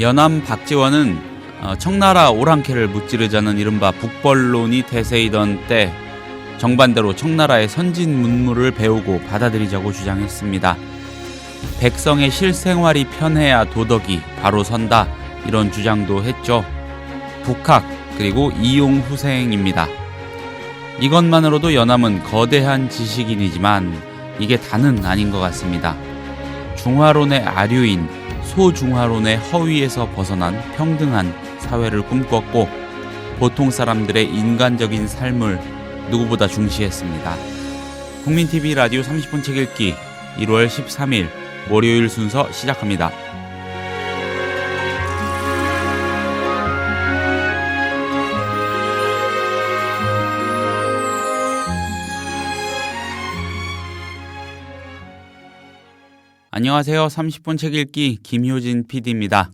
연암 박지원은 청나라 오랑캐를 무찌르자는 이른바 북벌론이 대세이던 때 정반대로 청나라의 선진 문물을 배우고 받아들이자고 주장했습니다. 백성의 실생활이 편해야 도덕이 바로 선다, 이런 주장도 했죠. 북학 그리고 이용 후생입니다. 이것만으로도 연암은 거대한 지식인이지만 이게 다는 아닌 것 같습니다. 중화론의 아류인 소중화론의 허위에서 벗어난 평등한 사회를 꿈꿨고 보통 사람들의 인간적인 삶을 누구보다 중시했습니다. 국민TV 라디오 30분 책 읽기 1월 13일 월요일 순서 시작합니다. 안녕하세요. 30분 책 읽기 김효진 PD입니다.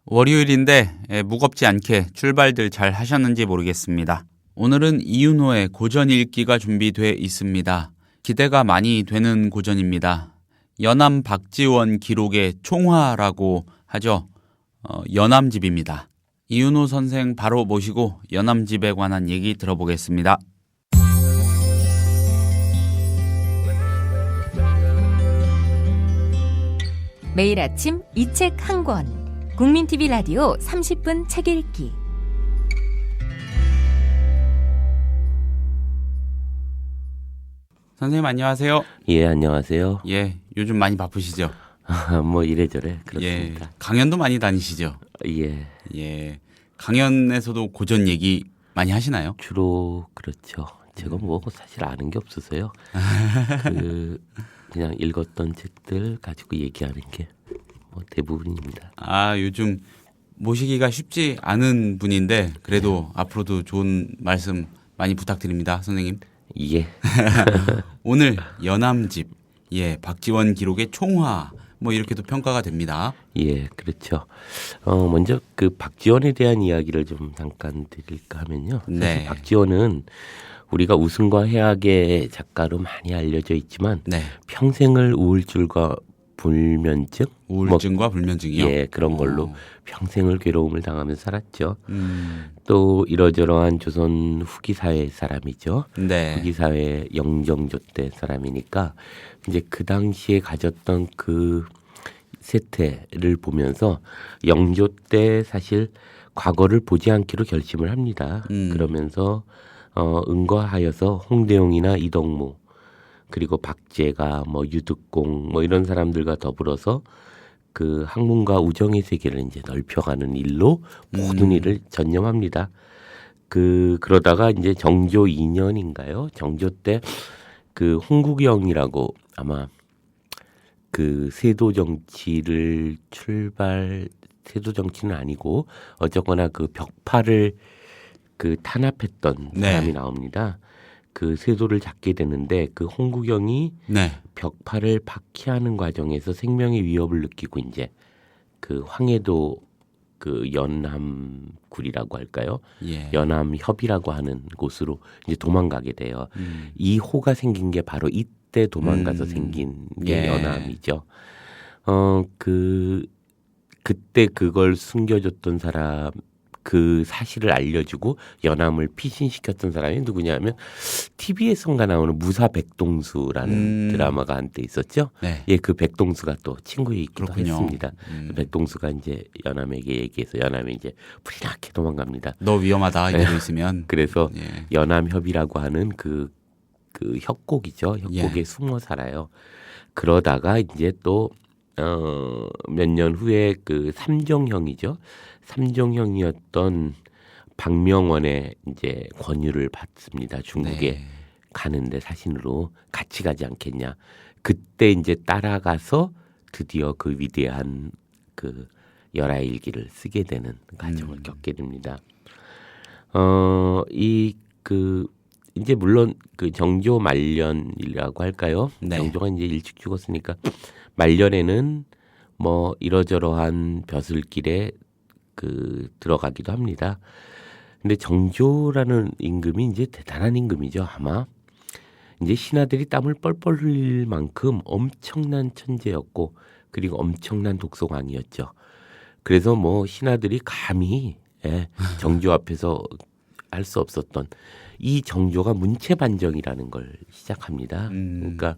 월요일인데 무겁지 않게 출발들 잘 하셨는지 모르겠습니다. 오늘은 이윤호의 고전 읽기가 준비돼 있습니다. 기대가 많이 되는 고전입니다. 연암 박지원 기록의 총화라고 하죠. 연암집입니다. 이윤호 선생 바로 모시고 연암집에 관한 얘기 들어보겠습니다. 매일 아침 이 책 한 권, 국민TV 라디오 30분 책 읽기. 선생님 안녕하세요. 예, 안녕하세요. 예, 요즘 많이 바쁘시죠? 뭐 이래저래 그렇습니다. 예, 강연도 많이 다니시죠? 예. 예, 강연에서도 고전 얘기 많이 하시나요? 주로 그렇죠. 제가 뭐 사실 아는 게 없어서요. 그냥 읽었던 책들 가지고 얘기하는 게 뭐 대부분입니다. 아, 요즘 모시기가 쉽지 않은 분인데 그래도 앞으로도 좋은 말씀 많이 부탁드립니다, 선생님. 예. 오늘 연암집, 예, 박지원 기록의 총화, 뭐 이렇게도 평가가 됩니다. 예, 그렇죠. 먼저 그 박지원에 대한 이야기를 좀 잠깐 드릴까 하면요. 사실 네. 박지원은 우리가 우승과 해악의 작가로 많이 알려져 있지만 네. 평생을 우울증과 불면증, 우울증과 불면증이요? 예, 그런 걸로 평생을 괴로움을 당하면서 살았죠. 또 이러저러한 조선 후기 사회 사람이죠. 네. 후기 사회 영정조 때 사람이니까 이제 그 당시에 가졌던 그 세태를 보면서 영조 때 사실 과거를 보지 않기로 결심을 합니다. 그러면서 응거하여서 홍대용이나 이덕무 그리고 박제가 뭐 유득공 뭐 이런 사람들과 더불어서 그 학문과 우정의 세계를 이제 넓혀가는 일로 모든 일을 전념합니다. 그러다가 이제 정조 2년인가요? 정조 때 그 홍국영이라고 아마 그 세도 정치는 아니고 어쨌거나 그 벽파를 그 탄압했던 사람이 나옵니다. 그 세도를 잡게 되는데 그 홍국영이 네. 벽파를 벽파를 박해하는 과정에서 생명의 위협을 느끼고 이제 그 황해도 그 연암굴이라고 할까요? 예. 연암협이라고 하는 곳으로 이제 도망가게 돼요. 이 호가 생긴 게 바로 이때 도망가서 생긴 게 예. 연암이죠. 그때 그걸 숨겨줬던 사람, 그 사실을 알려주고 연암을 피신시켰던 사람이 누구냐면 TV에선가 나오는 무사 백동수라는 드라마가 한때 있었죠. 네. 예, 그 백동수가 또 친구이기도 그렇군요. 했습니다. 백동수가 이제 연암에게 얘기해서 연암이 이제 불이 나게 도망갑니다. 너 위험하다 이러고 있으면. 그래서 예. 연암협이라고 하는 그 협곡이죠. 협곡에 예. 숨어 살아요. 그러다가 이제 또 몇 년 후에 그 삼종형이죠. 삼종형이었던 박명원의 이제 권유를 받습니다. 중국에 네. 가는데 사신으로 같이 가지 않겠냐. 그때 이제 따라가서 드디어 그 위대한 그 열하일기를 쓰게 되는 과정을 겪게 됩니다. 이제 물론 그 정조 말년이라고 할까요? 네. 정조가 이제 일찍 죽었으니까 말년에는 뭐 이러저러한 벼슬길에 그 들어가기도 합니다. 근데 정조라는 임금이 이제 대단한 임금이죠. 아마 이제 신하들이 땀을 뻘뻘 흘릴 만큼 엄청난 천재였고 그리고 엄청난 독서광이었죠. 그래서 뭐 신하들이 감히 정조 앞에서 할 수 없었던 이 정조가 문체반정이라는 걸 시작합니다. 그러니까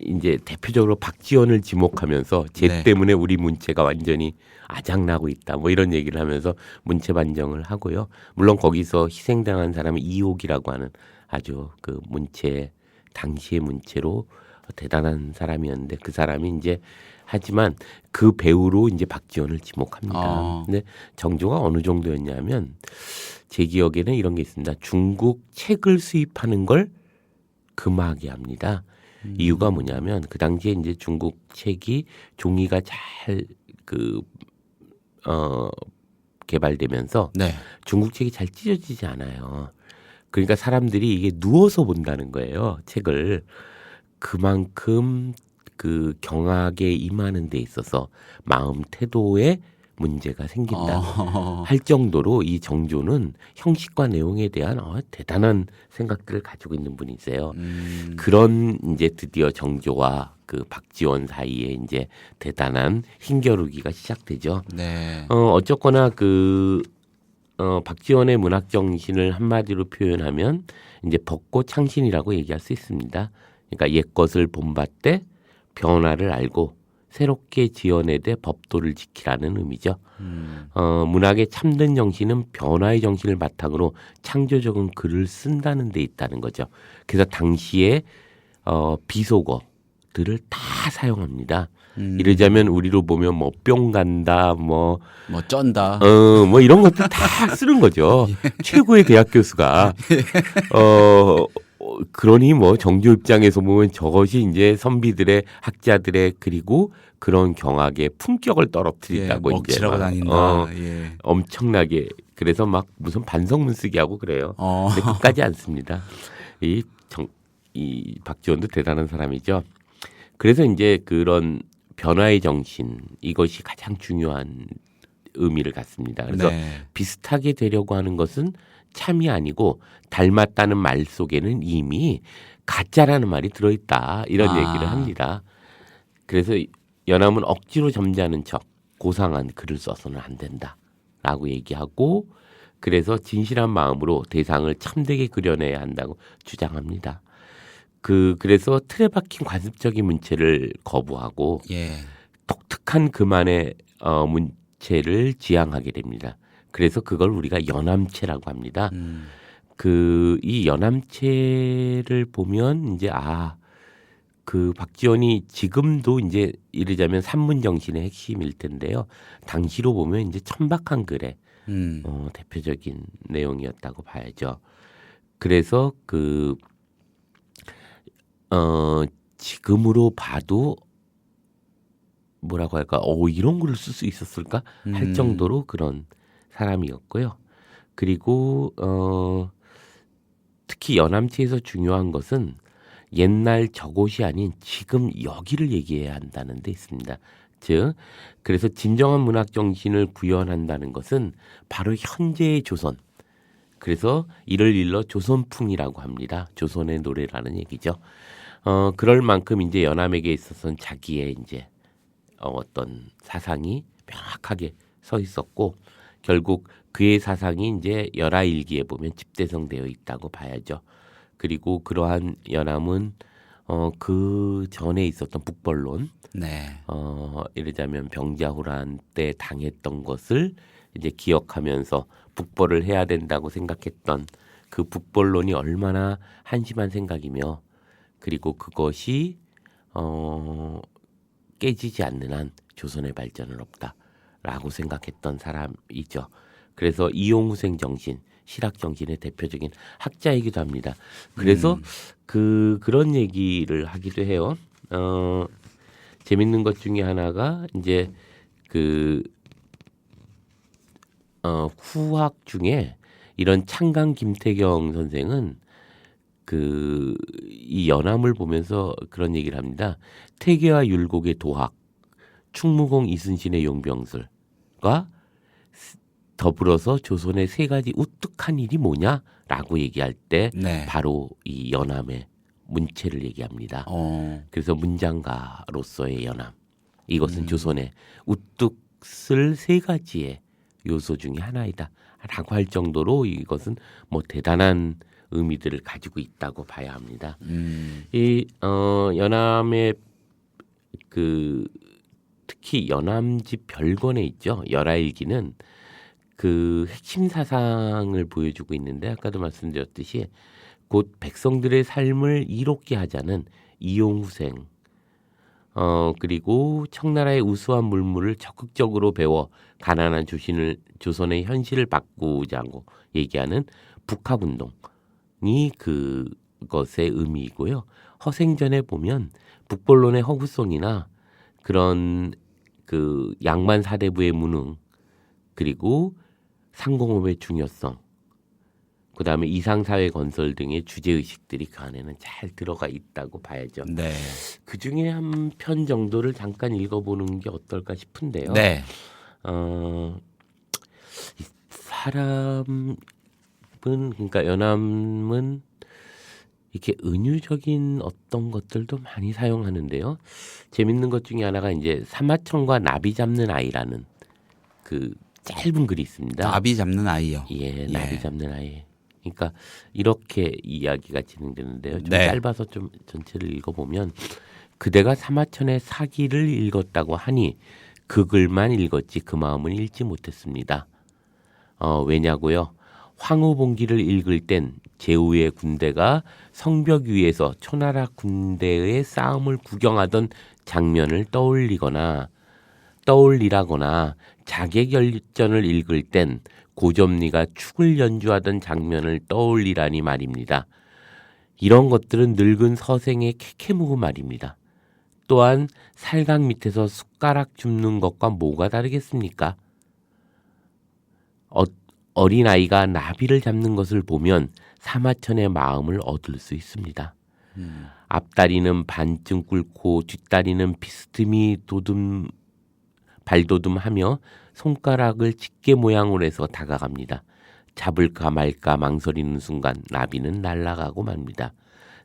이제 대표적으로 박지원을 지목하면서 쟤 네. 때문에 우리 문체가 완전히 아작나고 있다. 뭐 이런 얘기를 하면서 문체반정을 하고요. 물론 거기서 희생당한 사람이 이옥이라고 하는 아주 그 문체 당시의 문체로 대단한 사람이었는데 그 사람이 이제 하지만 그 배우로 이제 박지원을 지목합니다. 근데 정조가 어느 정도였냐면 제 기억에는 이런 게 있습니다. 중국 책을 수입하는 걸 금하게 합니다. 이유가 뭐냐면 그 당시에 이제 중국 책이 종이가 잘 개발되면서 네. 중국 책이 잘 찢어지지 않아요. 그러니까 사람들이 이게 누워서 본다는 거예요. 책을. 그만큼 그 경악에 임하는 데 있어서 마음 태도에 문제가 생긴다 할 정도로 이 정조는 형식과 내용에 대한 대단한 생각들을 가지고 있는 분이세요. 그런 이제 드디어 정조와 그 박지원 사이에 이제 대단한 힘겨루기가 시작되죠. 네. 어쨌거나 박지원의 문학 정신을 한마디로 표현하면 이제 벚꽃창신이라고 얘기할 수 있습니다. 그러니까 옛것을 본받되 변화를 알고 새롭게 지어내되 법도를 지키라는 의미죠. 문학의 참된 정신은 변화의 정신을 바탕으로 창조적인 글을 쓴다는 데 있다는 거죠. 그래서 당시에 비속어들을 다 사용합니다. 이러자면 우리로 보면 뭐 뿅 간다, 뭐 쩐다. 뭐 이런 것들 다 쓰는 거죠. 최고의 대학 교수가 그러니 뭐 정조 입장에서 보면 저것이 이제 선비들의 학자들의 그리고 그런 경악의 품격을 떨어뜨린다고 이제 먹칠하고 다닌다. 엄청나게 그래서 막 무슨 반성문 쓰기 하고 그래요. 근데 끝까지 않습니다. 이 박지원도 대단한 사람이죠. 그래서 이제 그런 변화의 정신 이것이 가장 중요한 의미를 갖습니다. 그래서 비슷하게 되려고 하는 것은 참이 아니고 닮았다는 말 속에는 이미 가짜라는 말이 들어있다. 이런 얘기를 합니다. 그래서 연암은 억지로 점잖은 척 고상한 글을 써서는 안 된다라고 얘기하고 그래서 진실한 마음으로 대상을 참되게 그려내야 한다고 주장합니다. 그래서 틀에 박힌 관습적인 문체를 거부하고 독특한 그만의 문체를 지향하게 됩니다. 그래서 그걸 우리가 연암체라고 합니다. 이 연암체를 보면 이제 그 박지원이 지금도 이제 이르자면 산문 정신의 핵심일 텐데요. 당시로 보면 이제 천박한 글의 대표적인 내용이었다고 봐야죠. 그래서 지금으로 봐도 뭐라고 할까? 이런 글을 쓸 수 있었을까? 할 정도로 그런 사람이었고요. 그리고 특히 연암체에서 중요한 것은 옛날 저곳이 아닌 지금 여기를 얘기해야 한다는 데 있습니다. 즉 그래서 진정한 문학 정신을 구현한다는 것은 바로 현재의 조선. 그래서 이를 일러 조선풍이라고 합니다. 조선의 노래라는 얘기죠. 그럴 만큼 이제 연암에게 있어서는 자기의 이제 어떤 사상이 명확하게 서 있었고 결국 그의 사상이 이제 열하일기에 보면 집대성되어 있다고 봐야죠. 그리고 그러한 연암은 그 전에 있었던 북벌론, 이러자면 병자호란 때 당했던 것을 이제 기억하면서 북벌을 해야 된다고 생각했던 그 북벌론이 얼마나 한심한 생각이며 그리고 그것이 깨지지 않는 한 조선의 발전은 없다라고 생각했던 사람이죠. 그래서 이용후생 정신, 실학 정신의 대표적인 학자이기도 합니다. 그래서 그런 얘기를 하기도 해요. 재밌는 것 중에 하나가 이제 후학 중에 이런 창강 김태경 선생은 이 연암을 보면서 그런 얘기를 합니다. 태계와 율곡의 도학, 충무공 이순신의 용병술과 더불어서 조선의 세 가지 우뚝한 일이 뭐냐라고 얘기할 때 바로 이 연암의 문체를 얘기합니다. 그래서 문장가로서의 연암, 이것은 조선의 우뚝 것을 세 가지의 요소 중에 하나이다 라고 할 정도로 이것은 뭐 대단한 의미들을 가지고 있다고 봐야 합니다. 이 연암의 그 특히 연암지 별권에 있죠. 열하일기는 그 핵심 사상을 보여주고 있는데 아까도 말씀드렸듯이 곧 백성들의 삶을 이롭게 하자는 이용후생 그리고 청나라의 우수한 물물을 적극적으로 배워 가난한 조선의 현실을 바꾸자고 얘기하는 북학운동이 그것의 의미이고요. 허생전에 보면 북본론의 허구성이나 그런 그 양반 사대부의 무능 그리고 상공업의 중요성 그다음에 이상사회 건설 등의 주제의식들이 그 안에는 잘 들어가 있다고 봐야죠. 네. 그중에 한 편 정도를 잠깐 읽어보는 게 어떨까 싶은데요. 네. 이 사람은 그러니까 연암은 이렇게 은유적인 어떤 것들도 많이 사용하는데요. 재밌는 것 중에 하나가 이제 사마천과 나비 잡는 아이라는 그 짧은 글이 있습니다. 나비 잡는 아이요. 예, 나비 잡는 아이. 그러니까 이렇게 이야기가 진행되는데요. 좀 네. 짧아서 좀 전체를 읽어보면 그대가 사마천의 사기를 읽었다고 하니 그 글만 읽었지 그 마음은 읽지 못했습니다. 왜냐고요? 황후봉기를 읽을 땐 제후의 군대가 성벽 위에서 초나라 군대의 싸움을 구경하던 장면을 떠올리라거나 자객열전을 읽을 땐 고점리가 축을 연주하던 장면을 떠올리라니 말입니다. 이런 것들은 늙은 서생의 캐캐무그 말입니다. 또한 살강 밑에서 숟가락 줍는 것과 뭐가 다르겠습니까? 어린아이가 나비를 잡는 것을 보면 사마천의 마음을 얻을 수 있습니다. 앞다리는 반쯤 꿇고 뒷다리는 비스듬히 발도듬하며 손가락을 집게 모양으로 해서 다가갑니다. 잡을까 말까 망설이는 순간 나비는 날아가고 맙니다.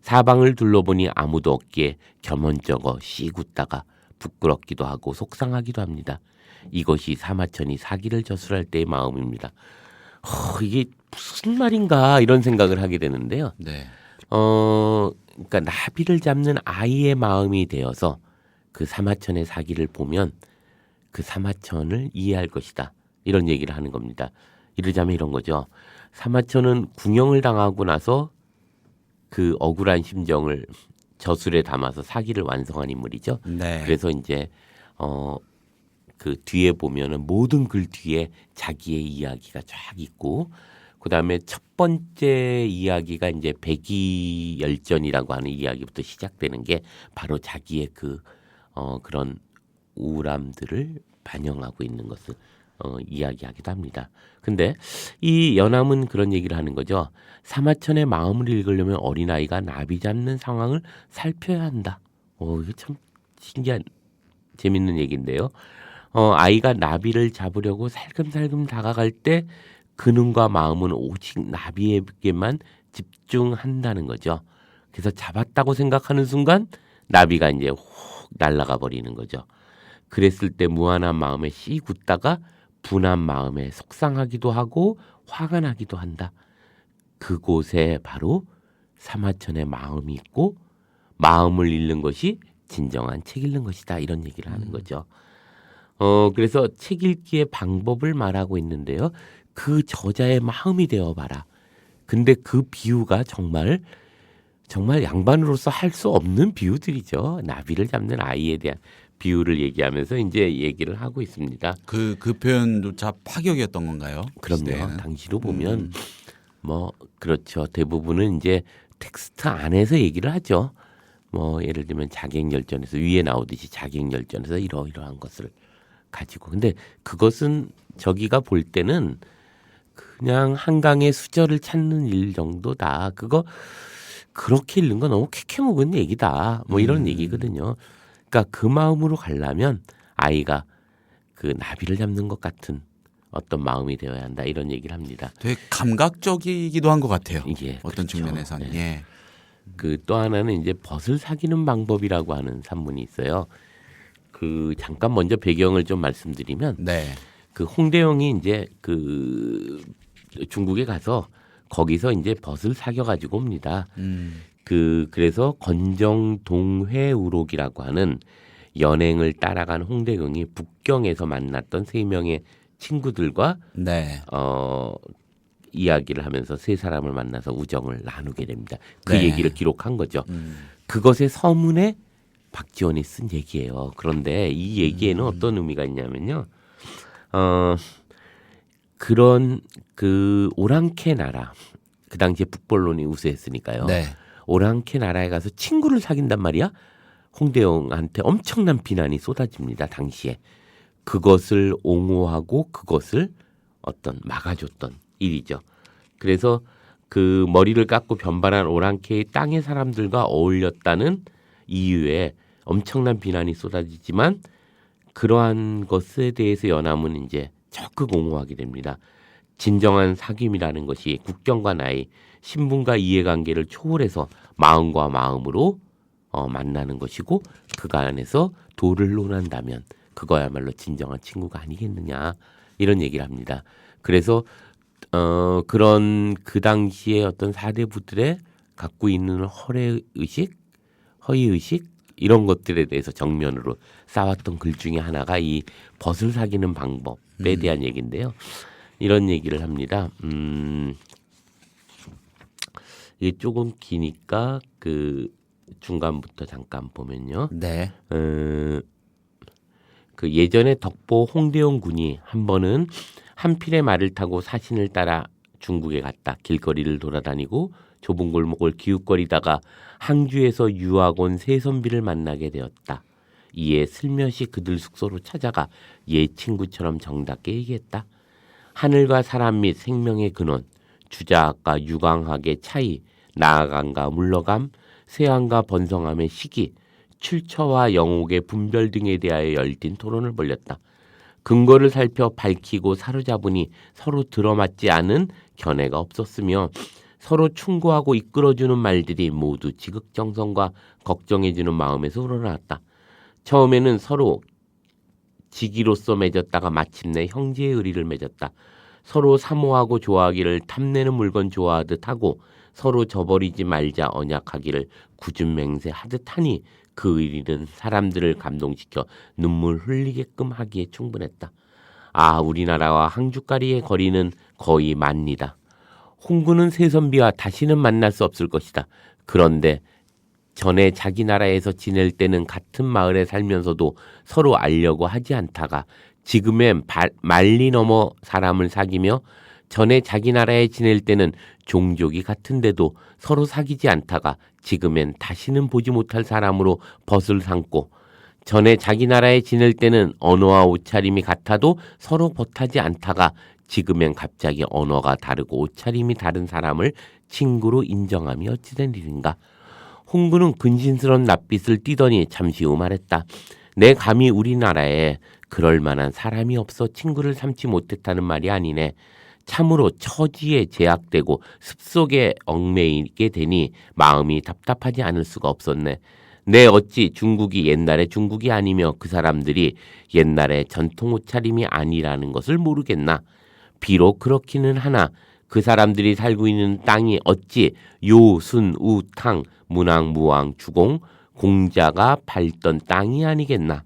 사방을 둘러보니 아무도 없기에 겸언쩍어 씨굿다가 부끄럽기도 하고 속상하기도 합니다. 이것이 사마천이 사기를 저술할 때의 마음입니다. 이게 무슨 말인가 이런 생각을 하게 되는데요. 네. 그러니까 나비를 잡는 아이의 마음이 되어서 그 사마천의 사기를 보면 그 사마천을 이해할 것이다. 이런 얘기를 하는 겁니다. 이러자면 이런 거죠. 사마천은 궁영을 당하고 나서 그 억울한 심정을 저술에 담아서 사기를 완성한 인물이죠. 네. 그래서 이제 그 뒤에 보면은 모든 글 뒤에 자기의 이야기가 쫙 있고 그다음에 첫 번째 이야기가 이제 백이열전이라고 하는 이야기부터 시작되는 게 바로 자기의 그런 우울함들을 반영하고 있는 것을 이야기하기도 합니다. 근데 이 연암은 그런 얘기를 하는 거죠. 사마천의 마음을 읽으려면 어린아이가 나비 잡는 상황을 살펴야 한다. 이게 참 신기한 재밌는 얘기인데요. 아이가 나비를 잡으려고 살금살금 다가갈 때 그 눈과 마음은 오직 나비에게만 집중한다는 거죠. 그래서 잡았다고 생각하는 순간 나비가 이제 훅 날아가 버리는 거죠. 그랬을 때 무한한 마음에 씨 굳다가 분한 마음에 속상하기도 하고 화가 나기도 한다. 그곳에 바로 사마천의 마음이 있고 마음을 읽는 것이 진정한 책 읽는 것이다. 이런 얘기를 하는 거죠. 그래서 책 읽기의 방법을 말하고 있는데요. 그 저자의 마음이 되어봐라. 근데 그 비유가 정말 양반으로서 할 수 없는 비유들이죠. 나비를 잡는 아이에 대한 비유를 얘기하면서 이제 얘기를 하고 있습니다. 그 표현조차 파격이었던 건가요? 그럼요. 시대에는? 당시로 보면 뭐 그렇죠. 대부분은 이제 텍스트 안에서 얘기를 하죠. 뭐 예를 들면 자객열전에서 위에 나오듯이 자객열전에서 이러이러한 것을 가지고 근데 그것은 저기가 볼 때는 그냥 한강의 수저를 찾는 일 정도다. 그거 그렇게 읽는 거 너무 캐캐묵은 얘기다. 뭐 이런 얘기거든요. 그러니까 그 마음으로 가려면 아이가 그 나비를 잡는 것 같은 어떤 마음이 되어야 한다. 이런 얘기를 합니다. 되게 감각적이기도 한 것 같아요. 예, 어떤 그렇죠. 측면에서는. 네. 예. 그 또 하나는 이제 벗을 사귀는 방법이라고 하는 산문이 있어요. 그 잠깐 먼저 배경을 좀 말씀드리면 네. 그 홍대영이 이제 그 중국에 가서 거기서 이제 벗을 사겨 가지고 옵니다. 그래서 건정동회우록이라고 하는 연행을 따라간 홍대경이 북경에서 만났던 3명의 친구들과 네. 이야기를 하면서 3사람을 만나서 우정을 나누게 됩니다. 그 네. 얘기를 기록한 거죠. 그것의 서문에 박지원이 쓴 얘기예요. 그런데 이 얘기에는 어떤 의미가 있냐면요. 그런 그 오랑캐 나라, 그 당시에 북벌론이 우세했으니까요. 네. 오랑캐 나라에 가서 친구를 사귄단 말이야. 홍대영한테 엄청난 비난이 쏟아집니다. 당시에. 그것을 옹호하고 그것을 어떤 막아줬던 일이죠. 그래서 그 머리를 깎고 변발한 오랑캐의 땅의 사람들과 어울렸다는 이유에 엄청난 비난이 쏟아지지만 그러한 것에 대해서 연암은 이제 적극 옹호하게 됩니다. 진정한 사귐이라는 것이 국경과 나이, 신분과 이해관계를 초월해서 마음과 마음으로 만나는 것이고 그간에서 도를 논한다면 그거야말로 진정한 친구가 아니겠느냐 이런 얘기를 합니다. 그래서 그런 그 당시에 어떤 사대부들의 갖고 있는 허례의식, 허위의식 이런 것들에 대해서 정면으로 쌓았던 글 중에 하나가 이 벗을 사귀는 방법에 대한 얘기인데요. 이런 얘기를 합니다. 이게 조금 기니까 그 중간부터 잠깐 보면요. 네. 그 예전에 덕보 홍대영 군이 한 번은 한 필의 말을 타고 사신을 따라 중국에 갔다. 길거리를 돌아다니고 좁은 골목을 기웃거리다가 항주에서 유학 온 세 선비를 만나게 되었다. 이에 슬며시 그들 숙소로 찾아가 옛 친구처럼 정답게 얘기했다. 하늘과 사람 및 생명의 근원, 주자학과 유광학의 차이, 나아감과 물러감, 세함과 번성함의 시기, 출처와 영옥의 분별 등에 대하여 열띤 토론을 벌였다. 근거를 살펴 밝히고 사로잡으니 서로 들어맞지 않은 견해가 없었으며 서로 충고하고 이끌어주는 말들이 모두 지극정성과 걱정해주는 마음에서 우러나왔다. 처음에는 서로 지기로서 맺었다가 마침내 형제의 의리를 맺었다. 서로 사모하고 좋아하기를 탐내는 물건 좋아하듯 하고 서로 저버리지 말자 언약하기를 굳은맹세하듯 하니 그 의리는 사람들을 감동시켜 눈물 흘리게끔 하기에 충분했다. 아, 우리나라와 항주까리의 거리는 거의 만리다. 홍구는 세선비와 다시는 만날 수 없을 것이다. 그런데 전에 자기 나라에서 지낼 때는 같은 마을에 살면서도 서로 알려고 하지 않다가 지금엔 만리 넘어 사람을 사귀며 전에 자기 나라에 지낼 때는 종족이 같은데도 서로 사귀지 않다가 지금엔 다시는 보지 못할 사람으로 벗을 삼고 전에 자기 나라에 지낼 때는 언어와 옷차림이 같아도 서로 벗하지 않다가 지금엔 갑자기 언어가 다르고 옷차림이 다른 사람을 친구로 인정함이 어찌된 일인가. 홍구는 근신스러운 낯빛을 띠더니 잠시 후 말했다. 내 감히 우리나라에 그럴 만한 사람이 없어 친구를 삼지 못했다는 말이 아니네. 참으로 처지에 제약되고 습속에 얽매이게 되니 마음이 답답하지 않을 수가 없었네. 내 어찌 중국이 옛날의 중국이 아니며 그 사람들이 옛날의 전통 옷차림이 아니라는 것을 모르겠나. 비록 그렇기는 하나 그 사람들이 살고 있는 땅이 어찌 요, 순, 우, 탕, 문왕, 무왕, 주공, 공자가 밟던 땅이 아니겠나.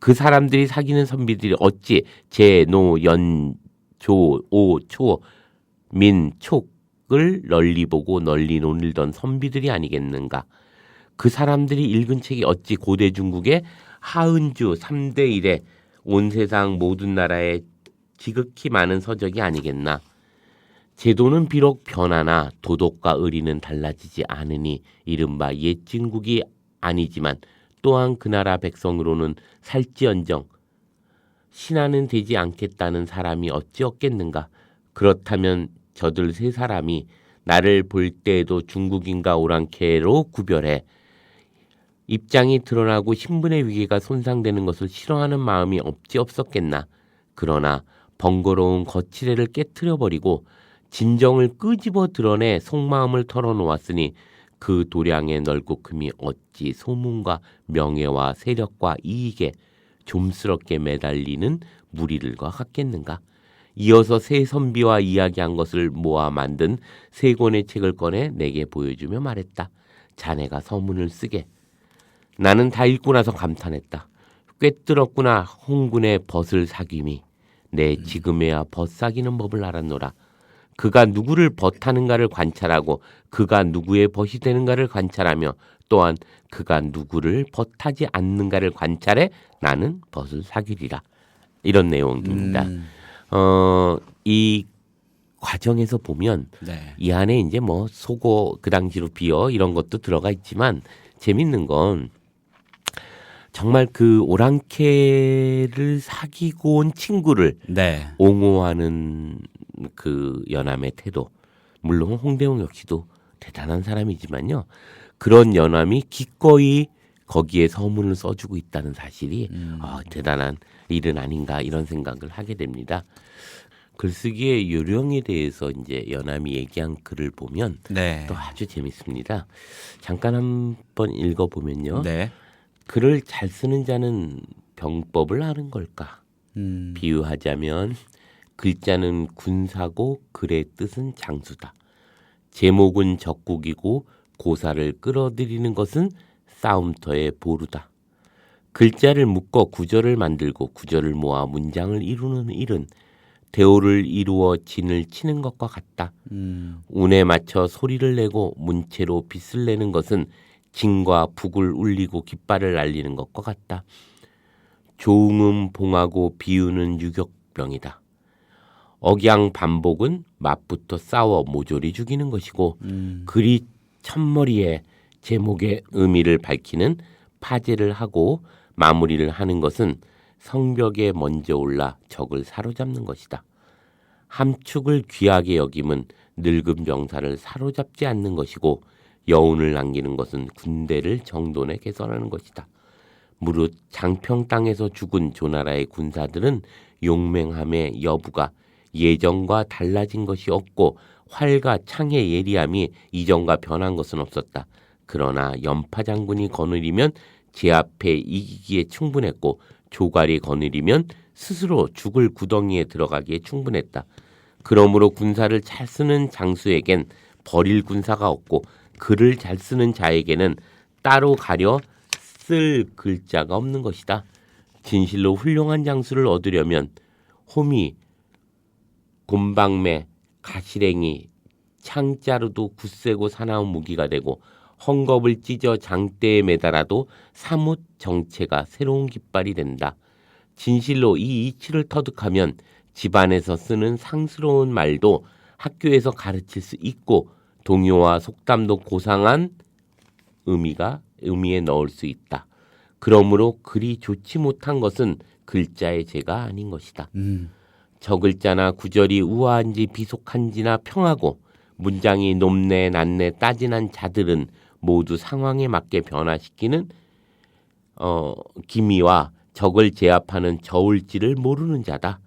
그 사람들이 사귀는 선비들이 어찌 제, 노, 연, 조, 오, 초, 민, 촉을 널리 보고 널리 논일던 선비들이 아니겠는가. 그 사람들이 읽은 책이 어찌 고대 중국의 하은주 3대 1에 온 세상 모든 나라에 지극히 많은 서적이 아니겠나. 제도는 비록 변하나 도덕과 의리는 달라지지 않으니 이른바 옛 진국이 아니지만 또한 그 나라 백성으로는 살지언정 신하는 되지 않겠다는 사람이 어찌 없겠는가. 그렇다면 저들 세 사람이 나를 볼 때에도 중국인과 오랑캐로 구별해 입장이 드러나고 신분의 위계가 손상되는 것을 싫어하는 마음이 없지 없었겠나. 그러나 번거로운 거칠애를 깨트려버리고 진정을 끄집어 드러내 속마음을 털어놓았으니 그 도량의 넓고 큼이 어찌 소문과 명예와 세력과 이익에 좀스럽게 매달리는 무리들과 같겠는가. 이어서 새 선비와 이야기한 것을 모아 만든 3권의 책을 꺼내 내게 보여주며 말했다. 자네가 서문을 쓰게. 나는 다 읽고 나서 감탄했다. 꿰뚫었구나 홍군의 벗을 사귐이. 내 지금에야 벗 사귀는 법을 알았노라. 그가 누구를 벗하는가를 관찰하고 그가 누구의 벗이 되는가를 관찰하며 또한 그가 누구를 벗하지 않는가를 관찰해 나는 벗을 사귀리라. 이런 내용입니다. 이 과정에서 보면 네. 이 안에 이제 뭐 속어 그 당시로 비어 이런 것도 들어가 있지만 재밌는 건 정말 그 오랑캐를 사귀고 온 친구를 네. 옹호하는 그 연암의 태도. 물론 홍대웅 역시도 대단한 사람이지만요. 그런 연암이 기꺼이 거기에 서문을 써주고 있다는 사실이 대단한 일은 아닌가 이런 생각을 하게 됩니다. 글쓰기의 요령에 대해서 이제 연암이 얘기한 글을 보면 네. 또 아주 재밌습니다. 잠깐 한번 읽어보면요. 네. 글을 잘 쓰는 자는 병법을 아는 걸까? 비유하자면 글자는 군사고 글의 뜻은 장수다. 제목은 적국이고 고사를 끌어들이는 것은 싸움터의 보루다. 글자를 묶어 구절을 만들고 구절을 모아 문장을 이루는 일은 대오를 이루어 진을 치는 것과 같다. 운에 맞춰 소리를 내고 문체로 빛을 내는 것은 진과 북을 울리고 깃발을 날리는 것과 같다. 조응음 봉하고 비유는 유격병이다. 억양 반복은 맞부터 싸워 모조리 죽이는 것이고 글이 첫머리에 제목의 의미를 밝히는 파제를 하고 마무리를 하는 것은 성벽에 먼저 올라 적을 사로잡는 것이다. 함축을 귀하게 여김은 늙은 병사를 사로잡지 않는 것이고 여운을 남기는 것은 군대를 정돈에 개선하는 것이다. 무릇 장평 땅에서 죽은 조나라의 군사들은 용맹함의 여부가 예전과 달라진 것이 없고 활과 창의 예리함이 이전과 변한 것은 없었다. 그러나 연파 장군이 거느리면 제 앞에 이기기에 충분했고 조갈이 거느리면 스스로 죽을 구덩이에 들어가기에 충분했다. 그러므로 군사를 잘 쓰는 장수에겐 버릴 군사가 없고 글을 잘 쓰는 자에게는 따로 가려 쓸 글자가 없는 것이다. 진실로 훌륭한 장수를 얻으려면 호미, 곰방매, 가시랭이, 창자루도 굳세고 사나운 무기가 되고 헝겊을 찢어 장대에 매달아도 사뭇 정체가 새로운 깃발이 된다. 진실로 이 이치를 터득하면 집안에서 쓰는 상스러운 말도 학교에서 가르칠 수 있고 동요와 속담도 고상한 의미에 넣을 수 있다. 그러므로 글이 좋지 못한 것은 글자의 죄가 아닌 것이다. 저 글자나 구절이 우아한지 비속한지나 평하고 문장이 높네 낮네 따지는 자들은 모두 상황에 맞게 변화시키는 기미와 적을 제압하는 저울질을 모르는 자다.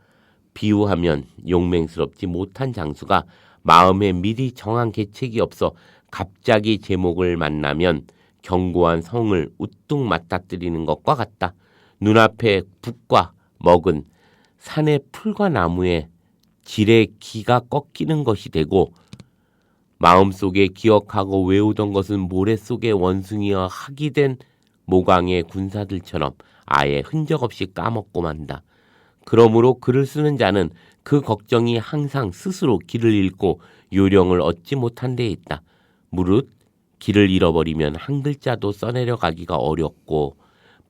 비유하면 용맹스럽지 못한 장수가 마음에 미리 정한 계책이 없어 갑자기 제목을 만나면 견고한 성을 우뚝 맞닥뜨리는 것과 같다. 눈앞에 북과 먹은 산의 풀과 나무에 질의 기가 꺾이는 것이 되고 마음속에 기억하고 외우던 것은 모래 속의 원숭이와 학이 된 모강의 군사들처럼 아예 흔적 없이 까먹고 만다. 그러므로 글을 쓰는 자는 그 걱정이 항상 스스로 길을 잃고 요령을 얻지 못한 데 있다. 무릇 길을 잃어버리면 한 글자도 써내려가기가 어렵고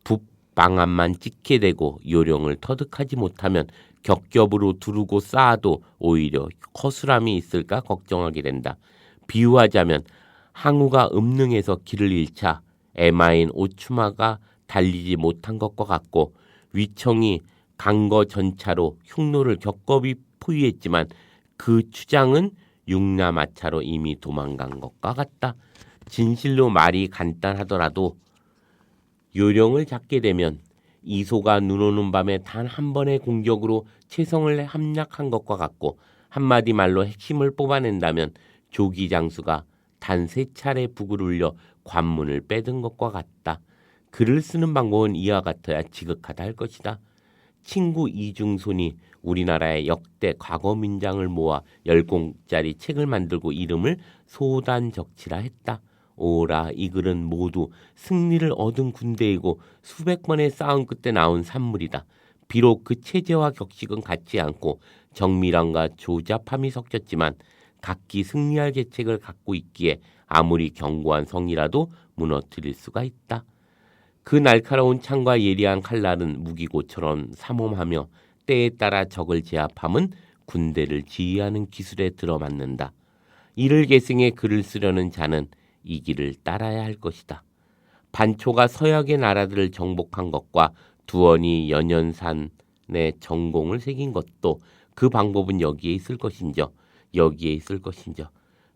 붓방안만 찍게 되고 요령을 터득하지 못하면 겹겹으로 두르고 쌓아도 오히려 허술함이 있을까 걱정하게 된다. 비유하자면 항우가 음능해서 길을 잃자 애마인 오추마가 달리지 못한 것과 같고 위청이 강거 전차로 흉노를 겹겹이 포위했지만 그 추장은 육라마차로 이미 도망간 것과 같다. 진실로 말이 간단하더라도 요령을 잡게 되면 이소가 눈 오는 밤에 단 한 번의 공격으로 채성을 함락한 것과 같고 한마디 말로 핵심을 뽑아낸다면 조기 장수가 단 3차례 북을 울려 관문을 빼든 것과 같다. 글을 쓰는 방법은 이와 같아야 지극하다 할 것이다. 친구 이중손이 우리나라의 역대 과거 문장을 모아 10권짜리 책을 만들고 이름을 소단적치라 했다. 오라, 이 글은 모두 승리를 얻은 군대이고 수백 번의 싸움 끝에 나온 산물이다. 비록 그 체제와 격식은 같지 않고 정밀함과 조잡함이 섞였지만 각기 승리할 계책을 갖고 있기에 아무리 견고한 성이라도 무너뜨릴 수가 있다. 그 날카로운 창과 예리한 칼날은 무기고처럼 삼엄하며 때에 따라 적을 제압함은 군대를 지휘하는 기술에 들어맞는다. 이를 계승해 글을 쓰려는 자는 이 길을 따라야 할 것이다. 반초가 서역의 나라들을 정복한 것과 두원이 연연산에 전공을 새긴 것도 그 방법은 여기에 있을 것인저.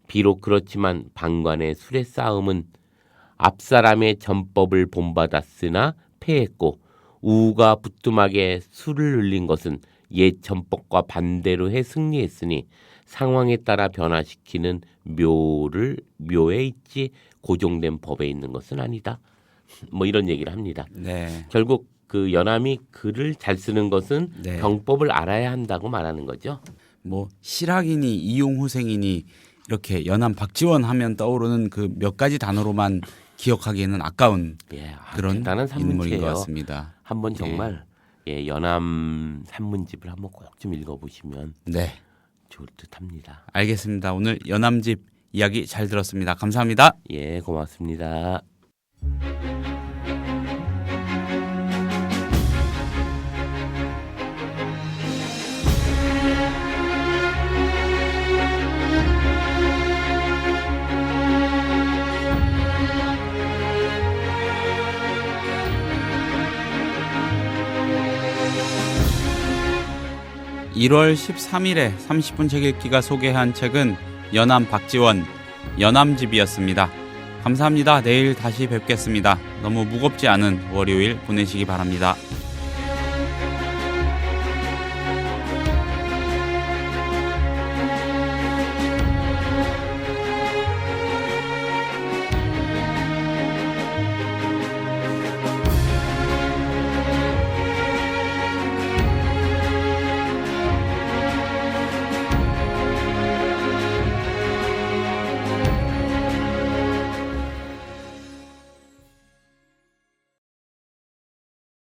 비록 그렇지만 방관의 술의 싸움은 앞사람의 전법을 본받았으나 패했고 우가 부뚜막에 술을 흘린 것은 옛 전법과 반대로 해 승리했으니 상황에 따라 변화시키는 묘에 있지 고정된 법에 있는 것은 아니다. 뭐 이런 얘기를 합니다. 네. 결국 그 연암이 글을 잘 쓰는 것은 네. 병법을 알아야 한다고 말하는 거죠. 뭐 실학이니 이용후생이니 이렇게 연암 박지원 하면 떠오르는 그 몇 가지 단어로만 기억하기에는 아까운 그런 대단한 인물인 것 산문체예요. 같습니다. 한번 정말 연암 산문집을 한번 꼭 좀 읽어보시면 네, 좋을 듯합니다. 알겠습니다. 오늘 연암집 이야기 잘 들었습니다. 감사합니다. 예, 고맙습니다. 1월 13일에 30분 책 읽기가 소개한 책은 연암 박지원 연암집이었습니다. 감사합니다. 내일 다시 뵙겠습니다. 너무 무겁지 않은 월요일 보내시기 바랍니다.